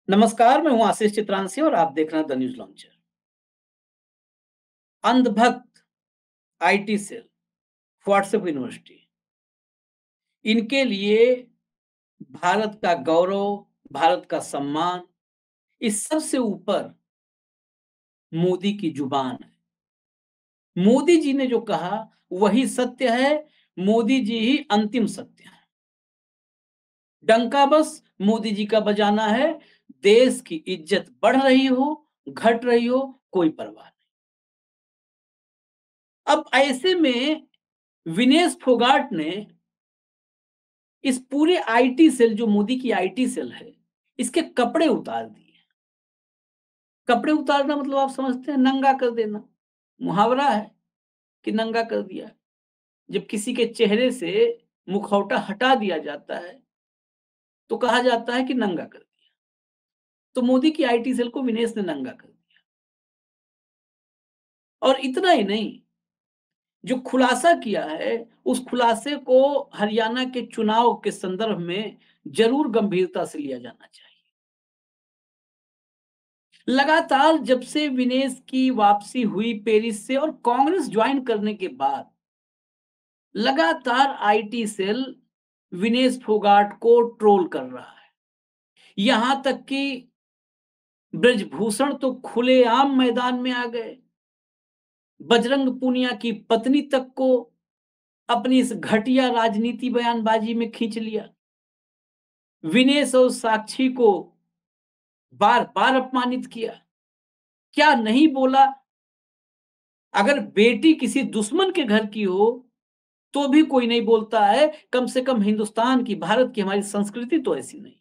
नमस्कार, मैं हूं आशीष चित्रांशी और आप देख रहे हैं द न्यूज लॉन्चर। अंधभक्त, आईटी सेल, व्हाट्सएप यूनिवर्सिटी, इनके लिए भारत का गौरव, भारत का सम्मान, इस सबसे ऊपर मोदी की जुबान है। मोदी जी ने जो कहा वही सत्य है। मोदी जी ही अंतिम सत्य है। डंका बस मोदी जी का बजाना है। देश की इज्जत बढ़ रही हो, घट रही हो, कोई परवाह नहीं। अब ऐसे में विनेश फोगाट ने इस पूरे आईटी सेल, जो मोदी की आईटी सेल है, इसके कपड़े उतार दिए। कपड़े उतारना मतलब आप समझते हैं, नंगा कर देना। मुहावरा है कि नंगा कर दिया। जब किसी के चेहरे से मुखौटा हटा दिया जाता है तो कहा जाता है कि नंगा कर दिया। तो मोदी की आईटी सेल को विनेश ने नंगा कर दिया। और इतना ही नहीं, जो खुलासा किया है उस खुलासे को हरियाणा के चुनाव के संदर्भ में जरूर गंभीरता से लिया जाना चाहिए। लगातार जब से विनेश की वापसी हुई पेरिस से और कांग्रेस ज्वाइन करने के बाद लगातार आईटी सेल विनेश फोगाट को ट्रोल कर रहा है। यहां तक कि ब्रजभूषण तो खुलेआम मैदान में आ गए। बजरंग पूनिया की पत्नी तक को अपनी इस घटिया राजनीति बयानबाजी में खींच लिया। विनेश और साक्षी को बार बार अपमानित किया। क्या नहीं बोला। अगर बेटी किसी दुश्मन के घर की हो तो भी कोई नहीं बोलता है। कम से कम हिंदुस्तान की, भारत की, हमारी संस्कृति तो ऐसी नहीं,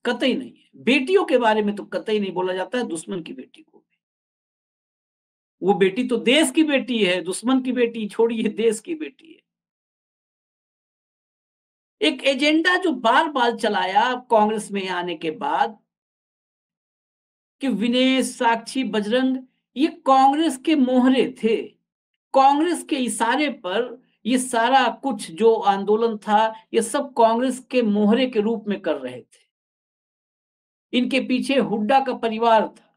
कतई नहीं है। बेटियों के बारे में तो कतई नहीं बोला जाता है, दुश्मन की बेटी को भी। वो बेटी तो देश की बेटी है, दुश्मन की बेटी छोड़िए, देश की बेटी है। एक एजेंडा जो बार बार चलाया कांग्रेस में आने के बाद कि विनेश, साक्षी, बजरंग ये कांग्रेस के मोहरे थे। कांग्रेस के इशारे पर ये सारा कुछ जो आंदोलन था, ये सब कांग्रेस के मोहरे के रूप में कर रहे थे। इनके पीछे हुड्डा का परिवार था।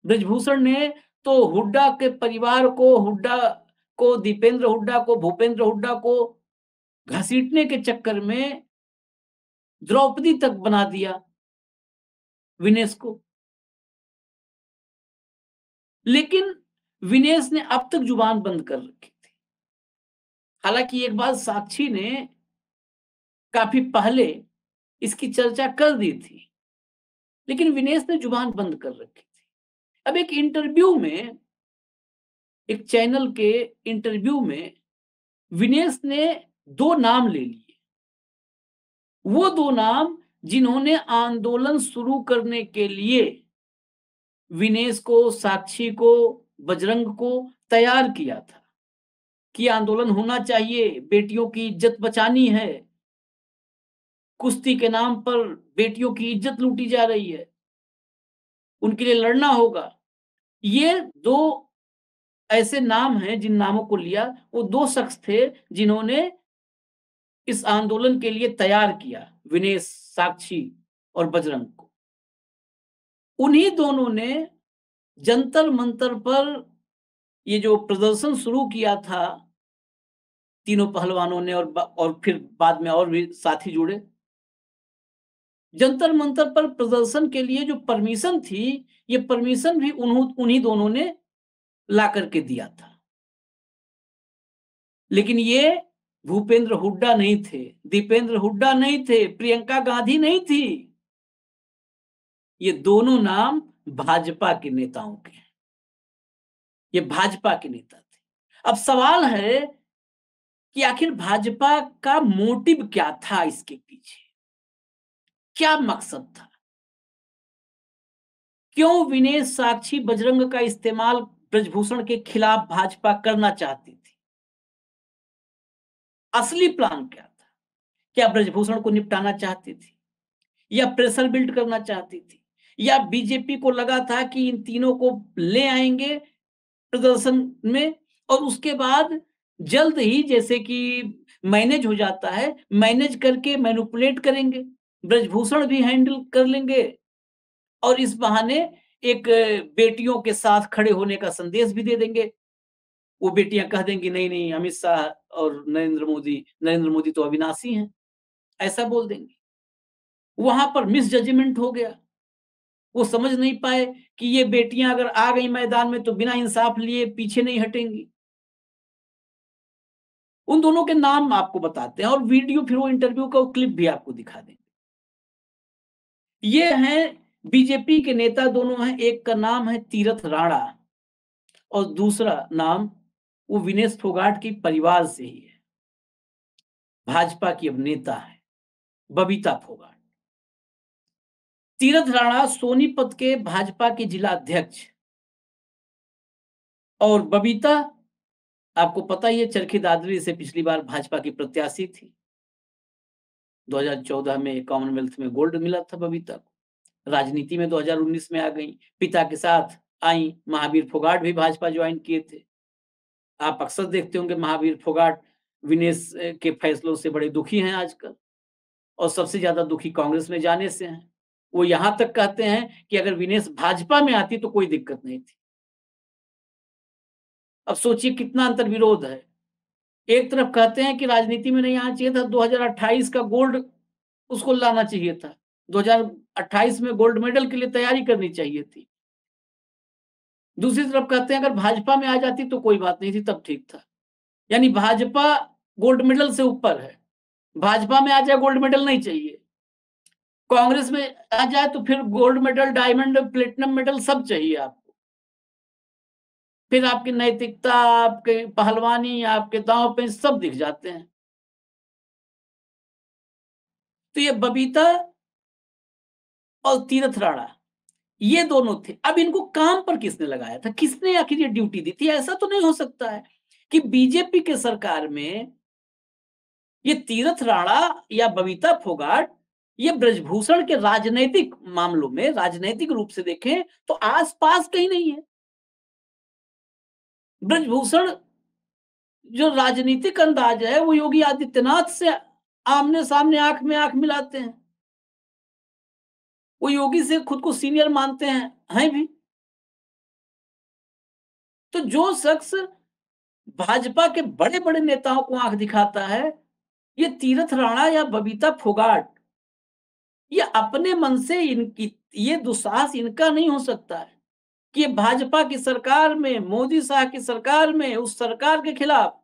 ब्रजभूषण ने तो हुड्डा के परिवार को, हुड्डा को, दीपेंद्र हुड्डा को, भूपेंद्र हुड्डा को घसीटने के चक्कर में द्रौपदी तक बना दिया विनेश को। लेकिन विनेश ने अब तक जुबान बंद कर रखी थी। हालांकि एक बार साक्षी ने काफी पहले इसकी चर्चा कर दी थी, लेकिन विनेश ने जुबान बंद कर रखी थी। अब एक इंटरव्यू में, एक चैनल के इंटरव्यू में विनेश ने दो नाम ले लिए। वो दो नाम जिन्होंने आंदोलन शुरू करने के लिए विनेश को, साक्षी को, बजरंग को तैयार किया था कि आंदोलन होना चाहिए, बेटियों की इज्जत बचानी है, कुश्ती के नाम पर बेटियों की इज्जत लूटी जा रही है, उनके लिए लड़ना होगा। ये दो ऐसे नाम हैं जिन नामों को लिया। वो दो शख्स थे जिन्होंने इस आंदोलन के लिए तैयार किया विनेश, साक्षी और बजरंग को। उन्हीं दोनों ने जंतर मंतर पर ये जो प्रदर्शन शुरू किया था, तीनों पहलवानों ने और फिर बाद में और भी साथी जुड़े। जंतर मंतर पर प्रदर्शन के लिए जो परमिशन थी, ये परमिशन भी उन्हीं दोनों ने ला करके दिया था। लेकिन ये भूपेंद्र हुड्डा नहीं थे, दीपेंद्र हुड्डा नहीं थे, प्रियंका गांधी नहीं थी। ये दोनों नाम भाजपा के नेताओं के हैं। ये भाजपा के नेता थे। अब सवाल है कि आखिर भाजपा का मोटिव क्या था, इसके पीछे क्या मकसद था? क्यों विनेश, साक्षी, बजरंग का इस्तेमाल ब्रजभूषण के खिलाफ भाजपा करना चाहती थी? असली प्लान क्या था? क्या ब्रजभूषण को निपटाना चाहती थी, या प्रेशर बिल्ड करना चाहती थी, या बीजेपी को लगा था कि इन तीनों को ले आएंगे प्रदर्शन में और उसके बाद जल्द ही, जैसे कि मैनेज हो जाता है, मैनेज करके मैनिपुलेट करेंगे, ब्रजभूषण भी हैंडल कर लेंगे और इस बहाने एक बेटियों के साथ खड़े होने का संदेश भी दे देंगे। वो बेटियां कह देंगी नहीं नहीं अमित शाह और नरेंद्र मोदी तो अविनाशी हैं, ऐसा बोल देंगे। वहां पर मिस जजमेंट हो गया। वो समझ नहीं पाए कि ये बेटियां अगर आ गई मैदान में तो बिना इंसाफ लिए पीछे नहीं हटेंगी। उन दोनों के नाम आपको बताते हैं और वीडियो फिर वो इंटरव्यू का क्लिप भी आपको दिखा देंगे। ये हैं बीजेपी के नेता, दोनों हैं, एक का नाम है तीरथ राणा और दूसरा नाम वो विनेश फोगाट की परिवार से ही है, भाजपा की अब नेता है बबीता फोगाट। तीरथ राणा सोनीपत के भाजपा के जिला अध्यक्ष और बबीता आपको पता ही है चरखी दादरी से पिछली बार भाजपा की प्रत्याशी थी। 2014 में कॉमनवेल्थ में गोल्ड मिला था बबीता को। राजनीति में 2019 में आ गई, पिता के साथ आई। महावीर फोगाट भी भाजपा ज्वाइन किए थे। आप अक्सर देखते होंगे महावीर फोगाट विनेश के फैसलों से बड़े दुखी हैं आजकल और सबसे ज्यादा दुखी कांग्रेस में जाने से हैं। वो यहां तक कहते हैं कि अगर विनेश भाजपा में आती तो कोई दिक्कत नहीं थी। अब सोचिए कितना अंतर्विरोध है। एक तरफ कहते हैं कि राजनीति में नहीं आना चाहिए था, 2028 का गोल्ड उसको लाना चाहिए था, 2028 में गोल्ड मेडल के लिए तैयारी करनी चाहिए थी। दूसरी तरफ कहते हैं अगर भाजपा में आ जाती तो कोई बात नहीं थी, तब ठीक था। यानी भाजपा गोल्ड मेडल से ऊपर है, भाजपा में आ जाए गोल्ड मेडल नहीं चाहिए, कांग्रेस में आ जाए तो फिर gold medal, diamond, platinum medal सब चाहिए आपको। फिर आपकी नैतिकता, आपके पहलवानी, आपके दांव पे सब दिख जाते हैं। तो ये बबीता और तीरथ राणा ये दोनों थे। अब इनको काम पर किसने लगाया था, किसने आखिर ये ड्यूटी दी थी? ऐसा तो नहीं हो सकता है कि बीजेपी के सरकार में ये तीरथ राणा या बबीता फोगाट ये ब्रजभूषण के राजनैतिक मामलों में, राजनैतिक रूप से देखें तो आसपास कहीं नहीं है। ब्रजभूषण जो राजनीतिक अंदाज है वो योगी आदित्यनाथ से आमने सामने आंख में आंख मिलाते हैं। वो योगी से खुद को सीनियर मानते हैं भी। तो जो शख्स भाजपा के बड़े बड़े नेताओं को आंख दिखाता है, ये तीरथ राणा या बबीता फोगाट, ये अपने मन से इनकी ये दुस्साहस इनका नहीं हो सकता है कि भाजपा की सरकार में, मोदी शाह की सरकार में, उस सरकार के खिलाफ,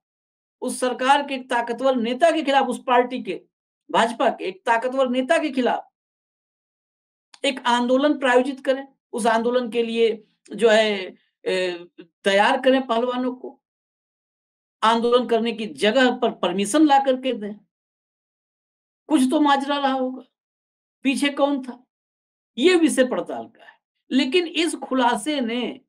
उस सरकार के एक ताकतवर नेता के खिलाफ, उस पार्टी के, भाजपा के एक ताकतवर नेता के खिलाफ एक आंदोलन प्रायोजित करें, उस आंदोलन के लिए जो है तैयार करें पहलवानों को, आंदोलन करने की जगह पर परमिशन ला करके दें। कुछ तो माजरा रहा होगा, पीछे कौन था, ये विषय पड़ताल का है। लेकिन इस खुलासे ने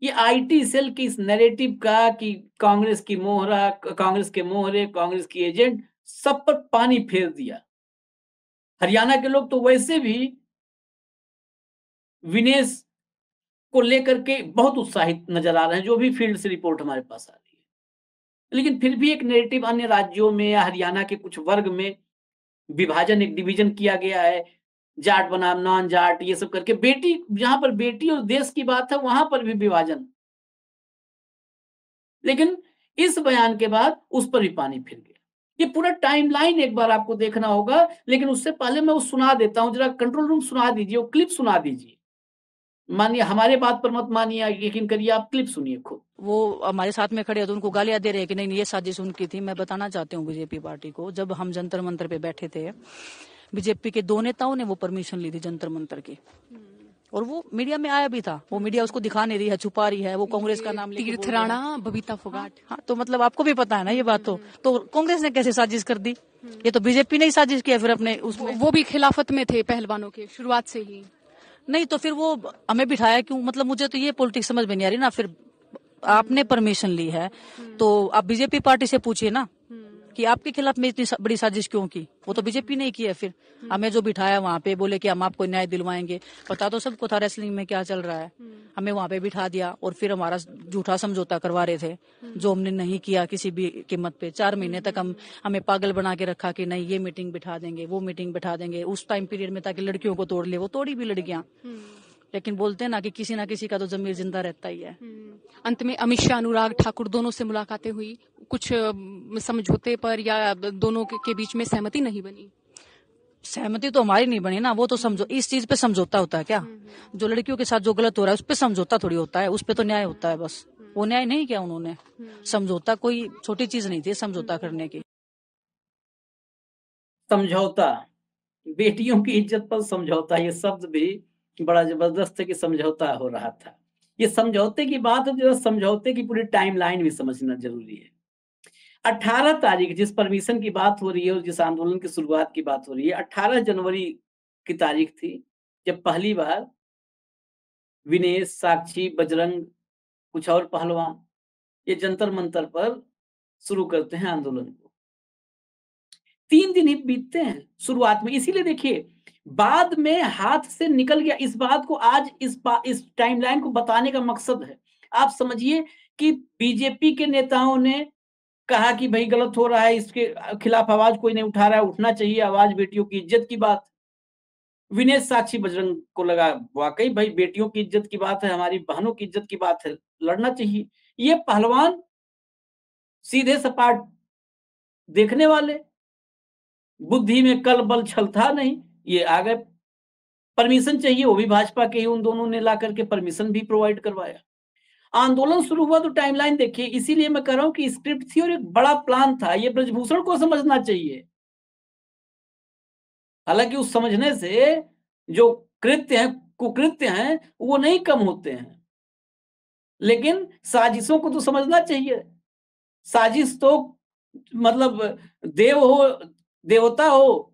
ये आईटी सेल की इस नैरेटिव का कि कांग्रेस की मोहरा, कांग्रेस के मोहरे, कांग्रेस की एजेंट, सब पर पानी फेर दिया। हरियाणा के लोग तो वैसे भी विनेश को लेकर के बहुत उत्साहित नजर आ रहे हैं, जो भी फील्ड से रिपोर्ट हमारे पास आ रही है। लेकिन फिर भी एक नैरेटिव अन्य राज्यों में या हरियाणा के कुछ वर्ग में विभाजन, एक डिवीजन किया गया है, जाट बनाम नॉन जाट, ये सब करके बेटी, जहां पर बेटी और देश की बात है वहां पर भी विभाजन। लेकिन इस बयान के बाद उस पर भी पानी फिर गया। ये पूरा टाइमलाइन एक बार आपको देखना होगा, लेकिन उससे पहले मैं वो सुना देता हूं, जरा कंट्रोल रूम सुना दीजिए, वो क्लिप सुना दीजिए। मानिए हमारे बात पर मत मानिए, यकीन करिए, आप क्लिप सुनिए खुद। वो हमारे साथ में खड़े हैं तो उनको गालियां दे रहे हैं कि नहीं ये साजिश उनकी थी। मैं बताना चाहती हूँ बीजेपी पार्टी को, जब हम जंतर मंतर पे बैठे थे, बीजेपी के 2 नेताओं ने वो परमिशन ली थी जंतर मंतर की, और वो मीडिया में आया भी था। वो मीडिया उसको दिखा नहीं रही है, छुपा रही है, वो कांग्रेस का नाम लेके तीरथ राणा, बबीता फोगाट। हाँ, तो मतलब आपको भी पता है ना ये बात। तो कांग्रेस ने कैसे साजिश कर दी? ये तो बीजेपी ने ही साजिश किया। फिर अपने उसमें वो भी खिलाफत में थे पहलवानों के शुरुआत से ही। नहीं तो फिर वो हमें बिठाया क्यों? मतलब मुझे तो ये पॉलिटिक्स समझ में नहीं आ रही ना। फिर आपने परमिशन ली है तो आप बीजेपी पार्टी से पूछिए ना, कि आपके खिलाफ में इतनी बड़ी साजिश क्यों की? वो तो बीजेपी ने ही की है। फिर हमें जो बिठाया वहां पे, बोले कि हम आपको न्याय दिलवाएंगे। पता तो सबको था रेसलिंग में क्या चल रहा है। हमें वहां पे बिठा दिया और फिर हमारा झूठा समझौता करवा रहे थे, जो हमने नहीं किया किसी भी कीमत पे। 4 महीने तक हमें पागल बना के रखा कि नहीं ये मीटिंग बिठा देंगे, वो मीटिंग बिठा देंगे उस टाइम पीरियड में, ताकि लड़कियों को तोड़ ले। वो तोड़ी भी लड़कियां, लेकिन बोलते हैं ना कि किसी ना किसी का तो जमीर जिंदा रहता ही है। अंत में अमित शाह, अनुराग ठाकुर दोनों से मुलाकातें हुई, कुछ समझौते पर या दोनों के बीच में सहमति नहीं बनी? सहमति तो हमारी नहीं बनी ना। वो तो समझो इस चीज पे समझौता होता है क्या? जो लड़कियों के साथ जो गलत हो रहा है उस पे समझौता थोड़ी होता है, उस पे तो न्याय होता है बस। वो न्याय नहीं किया उन्होंने। समझौता कोई छोटी चीज नहीं थी समझौता करने की। समझौता, बेटियों की इज्जत पर समझौता, ये शब्द भी बड़ा जबरदस्त है कि समझौता हो रहा था। ये समझौते की बात है, जो समझौते की पूरी टाइमलाइन भी समझना जरूरी है। 18 तारीख जिस परमिशन की बात हो रही है और जिस आंदोलन की शुरुआत की बात हो रही है, 18 जनवरी की तारीख थी जब पहली बार विनेश, साक्षी, बजरंग, कुछ और पहलवान ये जंतर मंतर पर शुरू करते हैं आंदोलन को। 3 दिन ही बीतते हैं शुरुआत में। इसीलिए देखिए बाद में हाथ से निकल गया। इस बात को आज इस टाइमलाइन को बताने का मकसद है, आप समझिए कि बीजेपी के नेताओं ने कहा कि भाई गलत हो रहा है, इसके खिलाफ आवाज कोई नहीं उठा रहा है, उठना चाहिए आवाज, बेटियों की इज्जत की बात। विनेश, साक्षी, बजरंग को लगा वाकई भाई बेटियों की इज्जत की बात है, हमारी बहनों की इज्जत की बात है, लड़ना चाहिए। ये पहलवान सीधे सपाट देखने वाले, बुद्धि में कल बल छल था नहीं, ये आ गए। परमिशन चाहिए, वो भी भाजपा के ही उन दोनों ने ला करके परमिशन भी प्रोवाइड करवाया। आंदोलन शुरू हुआ तो टाइमलाइन देखिए। इसीलिए मैं कह रहा हूं कि स्क्रिप्ट थी और एक बड़ा प्लान था, ये ब्रजभूषण को समझना चाहिए। हालांकि उस समझने से जो कृत्य हैं, कुकृत्य हैं, वो नहीं कम होते हैं, लेकिन साजिशों को तो समझना चाहिए। साजिश तो मतलब देव हो, देवता हो,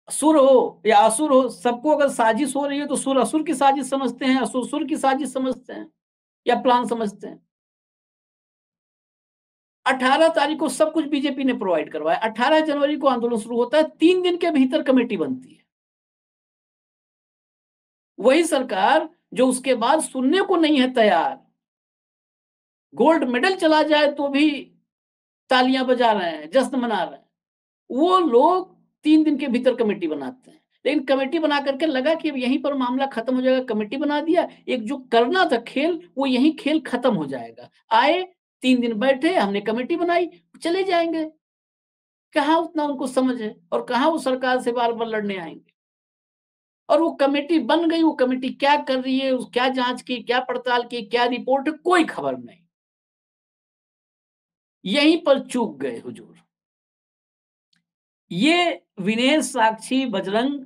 सुर हो या असुर हो, सबको अगर साजिश हो रही है तो सुर असुर की साजिश समझते हैं, असुर सुर की साजिश समझते हैं या प्लान समझते हैं। 18 तारीख को सब कुछ बीजेपी ने प्रोवाइड करवाया। 18 जनवरी को आंदोलन शुरू होता है, 3 दिन के भीतर कमेटी बनती है। वही सरकार जो उसके बाद सुनने को नहीं है तैयार, गोल्ड मेडल चला जाए तो भी तालियां बजा रहे हैं, जश्न मना रहे हैं, वो लोग 3 दिन के भीतर कमेटी बनाते हैं। लेकिन कमेटी बना करके लगा कि अब यहीं पर मामला खत्म हो जाएगा, कमेटी बना दिया, एक जो करना था खेल वो यहीं खेल खत्म हो जाएगा। आए 3 दिन बैठे, हमने कमेटी बनाई, चले जाएंगे। कहाँ उतना उनको समझ है और कहाँ वो सरकार से बार बार लड़ने आएंगे। और वो कमेटी बन गई, वो कमेटी क्या कर रही है, क्या जांच की, क्या पड़ताल की, क्या रिपोर्ट, कोई खबर नहीं। यहीं पर चूक गए हुजूर। ये विनेश, साक्षी, बजरंग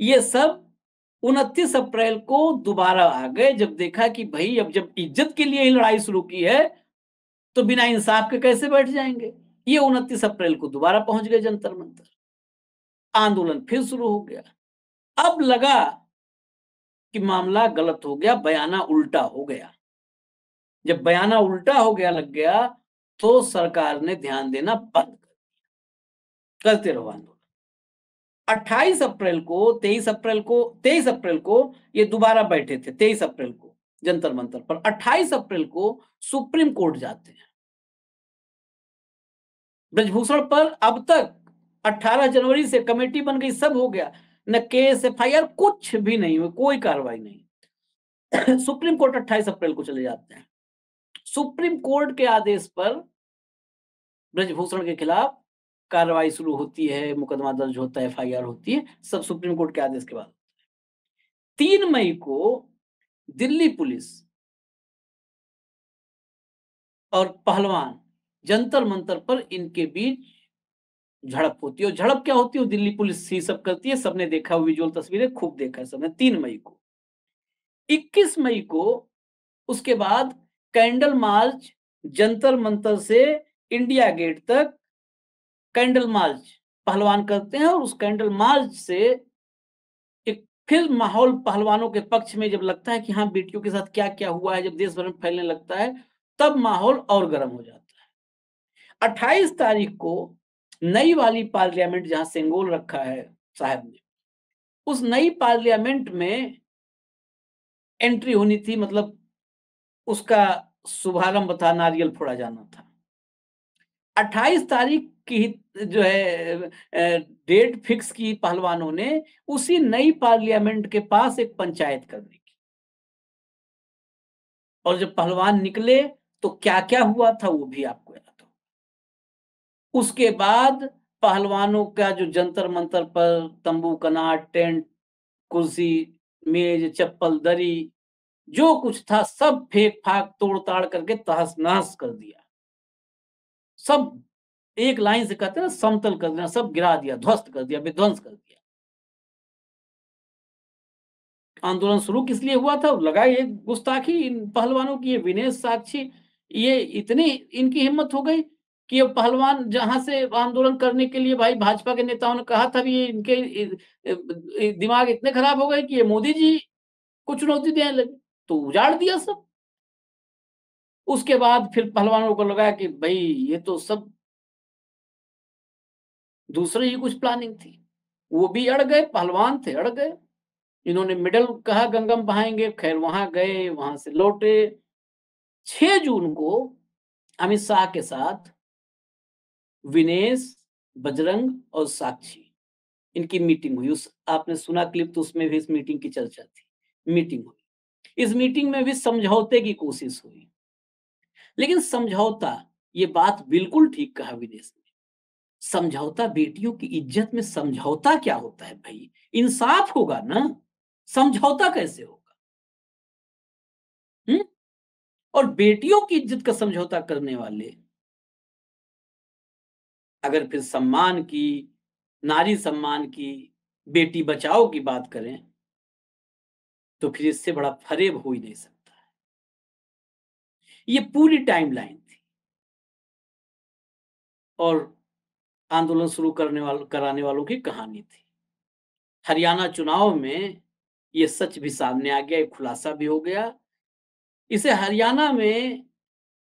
ये सब 29 अप्रैल को दोबारा आ गए, जब देखा कि भाई अब जब इज्जत के लिए ही लड़ाई शुरू की है तो बिना इंसाफ के कैसे बैठ जाएंगे। ये 29 अप्रैल को दोबारा पहुंच गए जंतर मंतर, आंदोलन फिर शुरू हो गया। अब लगा कि मामला गलत हो गया, बयाना उल्टा हो गया। जब बयाना उल्टा हो गया लग गया तो सरकार ने ध्यान देना बंद करते रहो आंदोलन। 28 अप्रैल को 23 अप्रैल को ये दोबारा बैठे थे, 23 अप्रैल को जंतर मंतर पर। 28 अप्रैल को सुप्रीम कोर्ट जाते हैं। ब्रजभूषण पर अब तक 18 जनवरी से कमेटी बन गई, सब हो गया, न केस एफआईआर कुछ भी नहीं हुई, कोई कार्रवाई नहीं। सुप्रीम कोर्ट 28 अप्रैल को चले जाते हैं। सुप्रीम कोर्ट के आदेश पर ब्रजभूषण के खिलाफ कार्रवाई शुरू होती है, मुकदमा दर्ज होता है, एफआईआर होती है, सब सुप्रीम कोर्ट के आदेश के बाद। 3 मई को दिल्ली पुलिस और पहलवान जंतर मंतर पर इनके बीच झड़प होती है। और झड़प क्या होती है, दिल्ली पुलिस ही सब करती है, सबने देखा, विजुअल तस्वीरें खूब देखा है सबने। 3 मई को 21 मई को उसके बाद कैंडल मार्च जंतर मंतर से इंडिया गेट तक कैंडल मार्च पहलवान करते हैं। और उस कैंडल मार्च से एक फिर माहौल पहलवानों के पक्ष में जब लगता है कि हाँ बेटियों के साथ क्या क्या हुआ है, जब देश भर में फैलने लगता है, तब माहौल और गर्म हो जाता है। 28 तारीख को नई वाली पार्लियामेंट जहां सेंगोल रखा है साहब ने, उस नई पार्लियामेंट में एंट्री होनी थी, मतलब उसका शुभारंभ था, नारियल फोड़ा जाना था। 28 तारीख की जो है डेट फिक्स की पहलवानों ने उसी नई पार्लियामेंट के पास एक पंचायत करने की। और जब पहलवान निकले तो क्या क्या हुआ था वो भी आपको याद हो। उसके बाद पहलवानों का जो जंतर मंतर पर तंबू कनाट, टेंट, कुर्सी, मेज, चप्पल, दरी, जो कुछ था सब फेंक फाक तोड़ ताड़ करके तहस नहस कर दिया। सब एक लाइन से कहते हैं ना, समतल कर दिया, सब गिरा दिया, ध्वस्त कर दिया, विध्वंस कर दिया। आंदोलन शुरू किस लिए हुआ था? लगा ये गुस्ताखी इन पहलवानों की, ये विनेश साक्षी, ये इतनी इनकी हिम्मत हो गई कि ये पहलवान जहां से आंदोलन करने के लिए भाई भाजपा के नेताओं ने कहा था भी, ये इनके दिमाग इतने खराब हो गए कि ये मोदी जी को चुनौती देने लगे, तो उजाड़ दिया सब। उसके बाद फिर पहलवानों को लगा कि भाई ये तो सब दूसरे ही कुछ प्लानिंग थी। वो भी अड़ गए, पहलवान थे अड़ गए। इन्होंने मिडल कहा गंगम बहाएंगे, खैर वहां गए, वहां से लौटे। 6 जून को अमित शाह के साथ विनेश, बजरंग और साक्षी, इनकी मीटिंग हुई। उस आपने सुना क्लिप, तो उसमें भी इस मीटिंग की चर्चा थी। मीटिंग हुई, इस मीटिंग में भी समझौते की कोशिश हुई, लेकिन समझौता, ये बात बिल्कुल ठीक कहा विनेश ने, समझौता बेटियों की इज्जत में समझौता क्या होता है भाई? इंसाफ होगा ना, समझौता कैसे होगा? और बेटियों की इज्जत का समझौता करने वाले अगर फिर सम्मान की, नारी सम्मान की, बेटी बचाओ की बात करें, तो फिर इससे बड़ा फरेब हो ही नहीं सकता है। ये पूरी टाइमलाइन थी और आंदोलन शुरू कराने वालों की कहानी थी। हरियाणा चुनाव में ये सच भी सामने आ गया, एक खुलासा भी हो गया। इसे हरियाणा में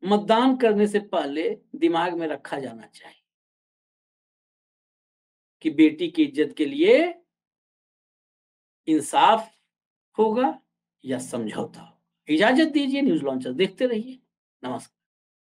मतदान करने से पहले दिमाग में रखा जाना चाहिए कि बेटी की इज्जत के लिए इंसाफ होगा या समझौता होगा। इजाजत दीजिए, न्यूज लॉन्चर देखते रहिए। नमस्कार।